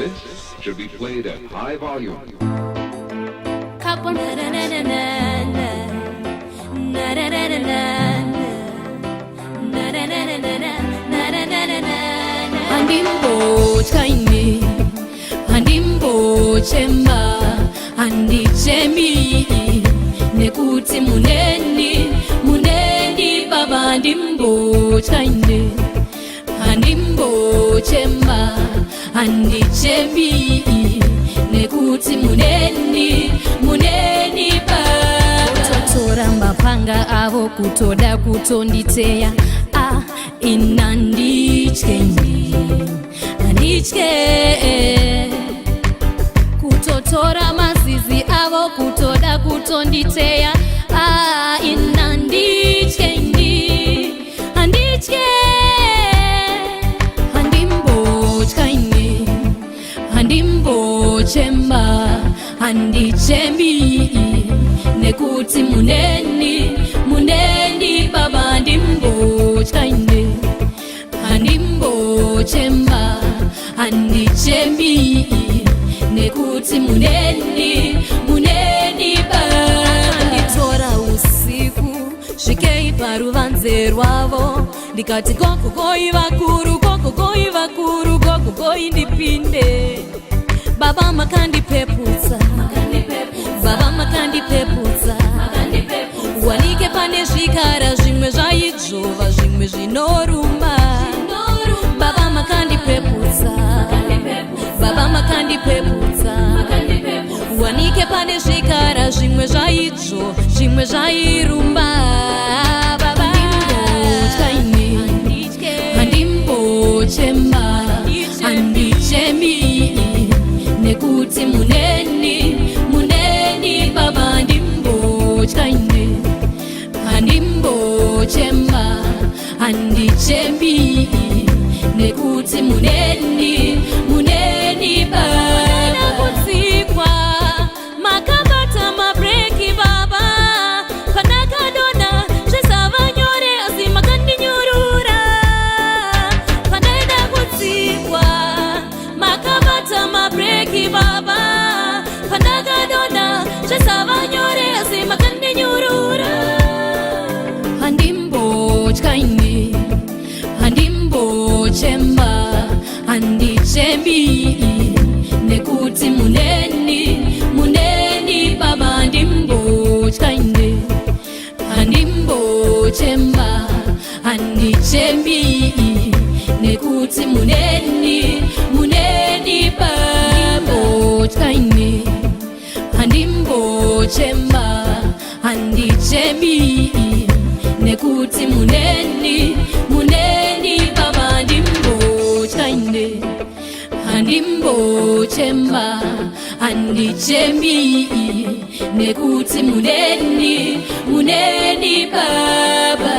This should be played at high volume. Andimbo chaini, andimbo chemba, andi chemi, nekuti muneni baba andimbo chaini, andimbo chemba, andi chemi, nekuti muneni baba. Kutotora mapanga avo kutoda kutonditeya, inandichkendi andichke kutotora mazizi avo kutoda kutonditeya, inandichkendi andichke andimbochkaini andimbochemba andichemi nekuti muneni baba andimbochkaini andimbochemba andichemi nekuti muneni baba. Anditora usiku svikei paruvanze rwavo ndikati gogogoi vakuru gogogoi ndipinde. Baba makandipeputsa baba makandipeputsa wanike pane zvikara zvimwe zvaidzvova zvimwe zvinoruma. Baba makandipeputsa baba makandipeputsa wanike pane zvikara zvimwe zvaidzo zvimwe zvairumba. Baba andimbochkaini andimbochemba andichemi nekuti muneni baba andimbochkaini andimbochemba andichemi nekuti muneni baba. Kutsikwa makabata mabreki baba pandakadonha zvisava nyore asi makandinyurura. Pandaida kutsikwa makabata mabreki baba pandakadonha zvisava nyore asi makandinyurura. Andimbochkaini andimbochemba andichemi nekuti muneni baba andimbochkaini andimbochemba andichemi nekuti muneni baba. Andimbochkaini andimbochemba andichemi nekuti muneni baba andimbochkaini andimbochemba andichemi nekuti muneni baba.